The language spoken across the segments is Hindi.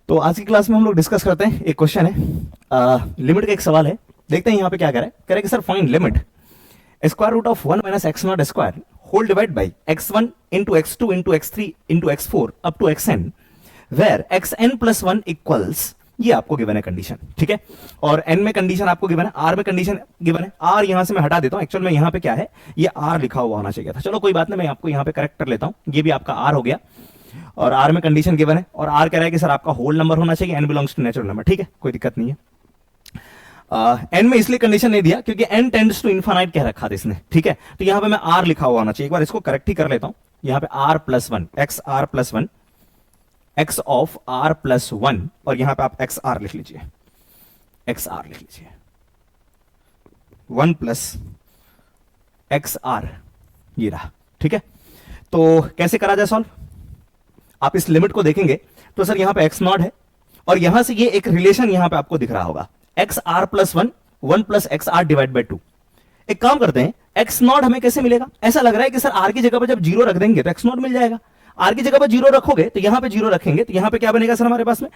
तो आज की क्लास में हम लोग डिस्कस करते हैं, एक क्वेश्चन है, लिमिट का एक सवाल है। देखते हैं यहाँ पे क्या कह रहा है कि sir find limit square root of 1 minus x naught square whole divide by x1 into x2 into x3 into x4 up to xn where xn plus 1 equals, ये आपको गिवन है कंडीशन, ठीक है। और n में कंडीशन आपको गिवन है, r में कंडीशन गिवन है। r यहां से मैं हटा देता हूं, एक्चुअल में यहां पे क्या है, ये r लिखा हुआ होना चाहिए था। चलो कोई बात नहीं, मैं आपको यहां पे करेक्ट कर लेता हूं, ये भी आपका r हो गया। और r में कंडीशन गिवन है और r कह रहा है कि सर आपका होल नंबर होना चाहिए, n belongs to natural number, ठीक है, कोई दिक्कत नहीं है। n में इसलिए कंडीशन नहीं दिया क्योंकि n टेंड्स टू इनफाइनाइट कह रखा था इसने, ठीक है। तो यहां पे मैं r लिखा हुआ होना चाहिए, एक बार इसको करेक्ट ही कर लेता हूं। यहां पे r plus 1 x r plus 1 x of r plus 1 और यहां पे आप एक्स आर लिख लीजिए, एक्स आर लिख लीजिए 1 प्लस एक्स आर, ये रहा, ठीक है। तो कैसे करा जाए सॉल्व, आप इस लिमिट को देखेंगे तो सर यहां पे एक्स नॉट है और यहां से ये एक रिलेशन यहां पे आपको दिख रहा होगा, x r plus 1 1 plus x r divide by 2। एक काम करते हैं, एक्स नॉट हमें कैसे मिलेगा, ऐसा लग रहा है कि सर आर की जगह पर जब जीरो रख देंगे तो एक्स नॉट मिल जाएगा। आर की जगह पर जीरो रखोगे तो यहां पे जीरो रखेंगे तो यहां पे क्या बनेगा सर हमारे पास में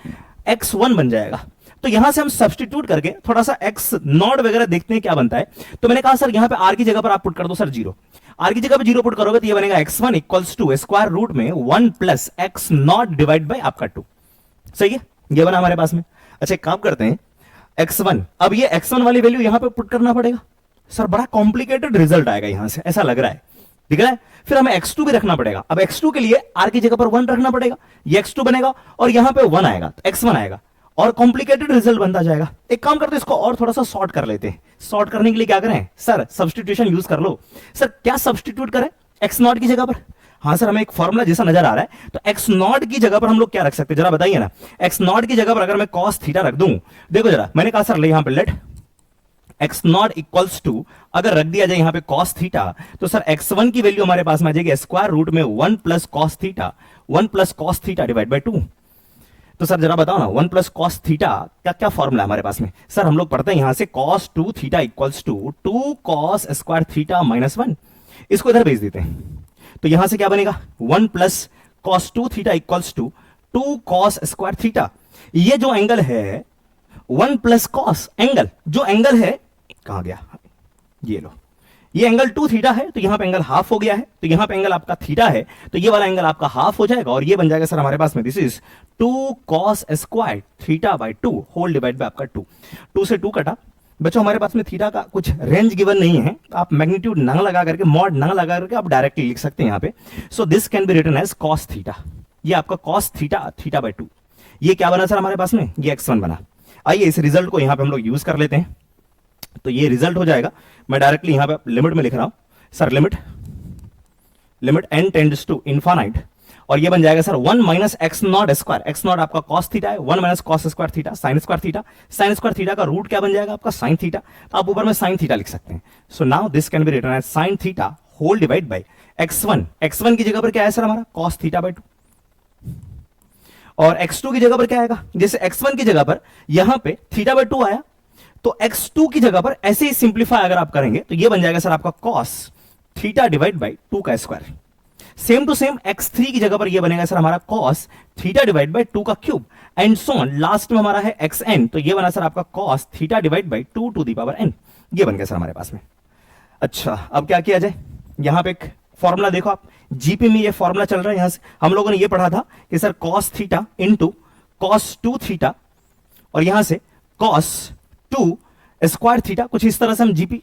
x1 बन जाएगा। तो यहां से हम सब्स्टिट्यूट करके थोड़ा सा एक्स नॉट वगैरह देखते हैं क्या बनता है। तो मैंने कहा सर यहां पे आर की जगह पर आप पुट कर दो सर जीरो, आर की जगह पर जीरो पुट करोगे तो ये बनेगा x1 equals to square root में 1 plus x not divide by आपका 2। सही है, ये बना हमारे पास में। अच्छा एक काम करते हैं, x1, अब ये x1 वाली वैल्यू यहां पे पुट करना पड़ेगा। सर बड़ा कॉम्प्लिकेटेड रिजल्ट आएगा यहां से, ऐसा लग रहा है, दिख रहा है। फिर हमें x2 भी रखना पड़ेगा। अब x2 के लिए r की जगह पर 1 रखना पड़ेगा, ये x2 बनेगा और यहां पे 1 आएगा तो x1 आएगा और कॉम्प्लिकेटेड रिजल्ट बनता जाएगा। एक काम करते हैं, इसको और थोड़ा सा सॉर्ट कर लेते हैं। सॉर्ट करने के लिए क्या करें सर, सब्स्टिट्यूशन यूज कर लो। सर क्या सब्स्टिट्यूट करें x नॉट की जगह पर, हाँ सर हमें एक फॉर्मूला जैसा नजर आ रहा है, तो x नॉट की जगह पर हम लोग क्या रख सकते हैं जरा बताइए ना। x नॉट की जगह पर अगर मैं cos थीटा रख दूं, देखो जरा, मैंने कहा सर यहां पे let x naught equals to, अगर रख दिया जाए यहां पे cos थीटा, तो सर x1 की वैल्यू हमारे पास में आ जाएगी स्क्वायर रूट में 1 plus cos theta, 1 plus cos theta divide by 2। तो सर जरा बताओ ना, 1 प्लस cos थीटा का क्या फॉर्मूला है हमारे पास में। सर हम लोग पढ़ते हैं यहां से cos 2 theta equals to 2 cos square theta minus 1। इसको इधर भेज देते हैं, तो यहां से क्या बनेगा 1 plus cos 2 theta equals to 2 cos square theta. ये जो एंगल है 1 प्लस cos, एंगल जो एंगल है कहां गया, ये लो, ये एंगल 2 थीटा है तो यहां पे एंगल हाफ हो गया है, तो यहां पे एंगल आपका थीटा है तो ये वाला एंगल आपका हाफ हो जाएगा और ये बन जाएगा सर हमारे पास में this is 2 cos square theta by 2 whole divide by आपका 2। 2 से 2 कटा, बच्चों हमारे पास में थीटा का कुछ रेंज गिवन नहीं है, आप मैग्नीट्यूड नंग लगा करके, मॉड नंग लगा करके आप डायरेक्टली लिख सकते हैं यहां पे। So this can be written as cos theta, ये आपका cos थीटा थीटा बाई 2। ये क्या बना सर हमारे पास में, ये x1 बना। आइए इस रिजल्ट को यहां पे हम लोग यूज कर लेते हैं, तो ये रिजल्ट हो जाएगा। मैं डायरेक्टली यहां पे लिमिट में लिख रहा हूं sir, limit n tends to infinite और ये बन जाएगा sir 1 minus x naught square, x naught आपका cos थीटा है, 1 minus cos square theta sin square theta, sin square theta का रूट क्या बन जाएगा आपका sin थीटा, तो आप ऊपर में sin थीटा लिख सकते हैं। So now this can be written as sin theta whole divide by x1, x1 की जगह पर क्या है सर हमारा cos थीटा बाई 2 और x2 की जगह पर क्या आएगा, जैसे x1 की जगह पर यहां पे थीटा बाई 2 आया तो x2 की जगह पर ऐसे ही सिंप्लीफाई अगर आप करेंगे तो ये बन जाएगा सर आपका cos थीटा डिवाइड बाई 2 का square. Same to same x3 की जगह पर ये बनेगा सर हमारा cos थीटा डिवाइड बाई 2 का cube and so on. Last में हमारा है xn, तो ये बना सर आपका cos theta divide by 2 to the power n, ये बन गया सर हमारे पास में। अच्छा अब क्या किया जाए, यहां पे एक फॉर्मूला देखो आप, जीपी में ये फॉर्मूला चल रहा है। यहां से हम लोगों ने ये पढ़ा था कि sir cos theta into cos 2 theta और यहां से cos 2 स्क्वायर थीटा, कुछ इस तरह से हम जीपी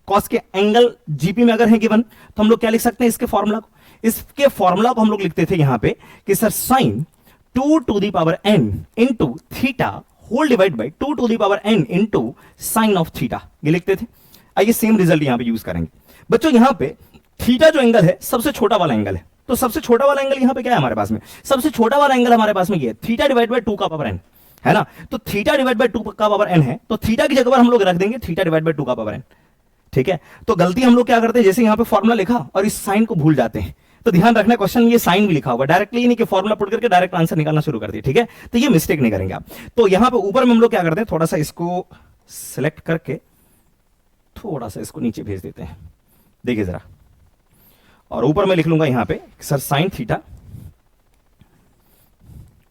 कॉस के एंगल जीपी में अगर है गिवन तो हम लोग क्या लिख सकते हैं इसके फॉर्मूला को, इसके फॉर्मूला को हम लोग लिखते थे यहां पे कि sir sine 2 to the power n into theta whole divide by 2 to the power n into sine of theta, ये लिखते थे। आइए सेम रिजल्ट यहां पे यूज करेंगे बच्चों। यहां पे थीटा जो एंगल है सबसे छोटा वाला एंगल है, तो सबसे छोटा वाला एंगल यहां पे क्या है हमारे पास में, सबसे छोटा वाला एंगल हमारे पास में ये थीटा डिवाइड बाई 2 का पावर n है ना। तो थीटा डिवाइड बाई 2 का पावर n है, तो थीटा की जगह पर हम लोग रख देंगे थीटा डिवाइड बाई 2 का पावर n, ठीक है। तो गलती हम लोग क्या करते हैं, जैसे यहां पे फॉर्मूला लिखा और इस साइन को भूल जाते हैं, तो ध्यान रखना क्वेश्चन ये साइन भी लिखा होगा, डायरेक्टली नहीं कि फॉर्मूला पुट करके डायरेक्ट आंसर निकालना शुरू कर दिया, ठीक है। तो ये मिस्टेक नहीं करेंगे आप। तो यहां पे ऊपर में हम लोग क्या करते हैं, थोड़ा सा इसको सिलेक्ट करके थोड़ा सा इसको नीचे भेज देते हैं, देखिए जरा, और ऊपर मैं लिख लूंगा यहां पे सर साइन थीटा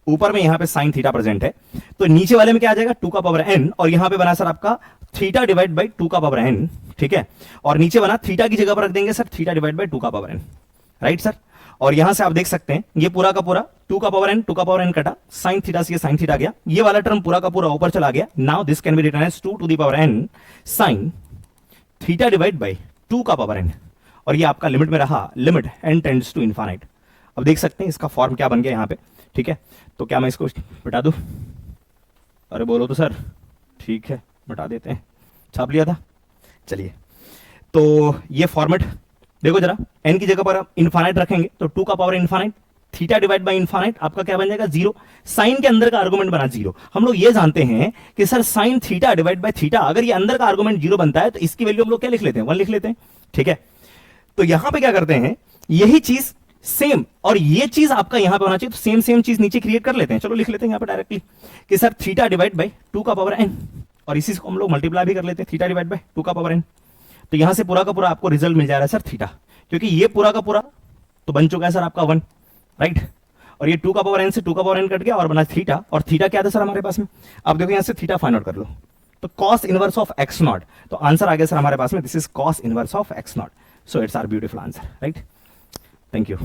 ऊपर में यहां पे साइन थीटा प्रेजेंट है, तो नीचे वाले में क्या आ जाएगा 2 का पावर n, और यहां पे बना सर आपका थीटा डिवाइड बाई 2 का पावर n, ठीक है, और नीचे बना थीटा की जगह पर रख देंगे सर थीटा डिवाइड बाई 2 का पावर n, राइट सर। और यहां से आप देख सकते हैं ये पूरा का पूरा 2 का पावर n, 2 का पावर n कटा, साइन थीटा से साइन थीटा गया, ये वाला टर्म पूरा का पूरा ऊपर चला गया। Now this can be written as 2 to the power n sine theta divide by 2 का पावर n, और ये आपका लिमिट में रहा, limit n tends to infinite. अब देख सकते हैं इसका फॉर्म क्या बन गया यहां पे, ठीक है। तो क्या मैं इसको मिटा दूं? अरे बोलो तो सर, ठीक है मिटा देते हैं, छाप लिया था। चलिए, तो ये फॉर्मेट देखो जरा, n की जगह पर आप इनफाइनाइट रखेंगे तो 2 का power infinite, theta divide by infinite, आपका क्या बन जाएगा 0, साइन के अंदर का आर्गुमेंट बना 0। हम लोग ये जानते हैं कि sir sign theta divide by theta, अगर ये अंदर का आर्गुमेंट 0 बनता है तो इसकी वैल्यू हम लोग क्या लिख लेते हैं, 1 लिख लेते हैं, ठीक है। तो यहां पे क्या करते हैं, यही चीज सेम, और ये चीज आपका यहां पे होना चाहिए, तो सेम सेम चीज नीचे क्रिएट कर लेते हैं। चलो लिख लेते हैं यहां पे डायरेक्टली कि सर थीटा डिवाइड बाय 2 का पावर n, और इसी को हम लोग मल्टीप्लाई भी कर लेते हैं, थीटा डिवाइड बाय 2 का पावर n। तो यहां से पूरा का पूरा आपको रिजल्ट मिल जा रहा है सर थीटा, क्योंकि ये पूरा का पूरा तो बन चुका है सर आपका 1, राइट, और ये 2 का पावर n से 2 का पावर n कट गया और बना थीटा, और थीटा क्या था सर हमारे पास में, अब देखो यहां से थीटा फाइंड आउट कर लो, तो cos inverse of x naught, तो आंसर आ गया सर हमारे पास में, this is cos inverse of x naught, so it's are beautiful answer, right. Thank you.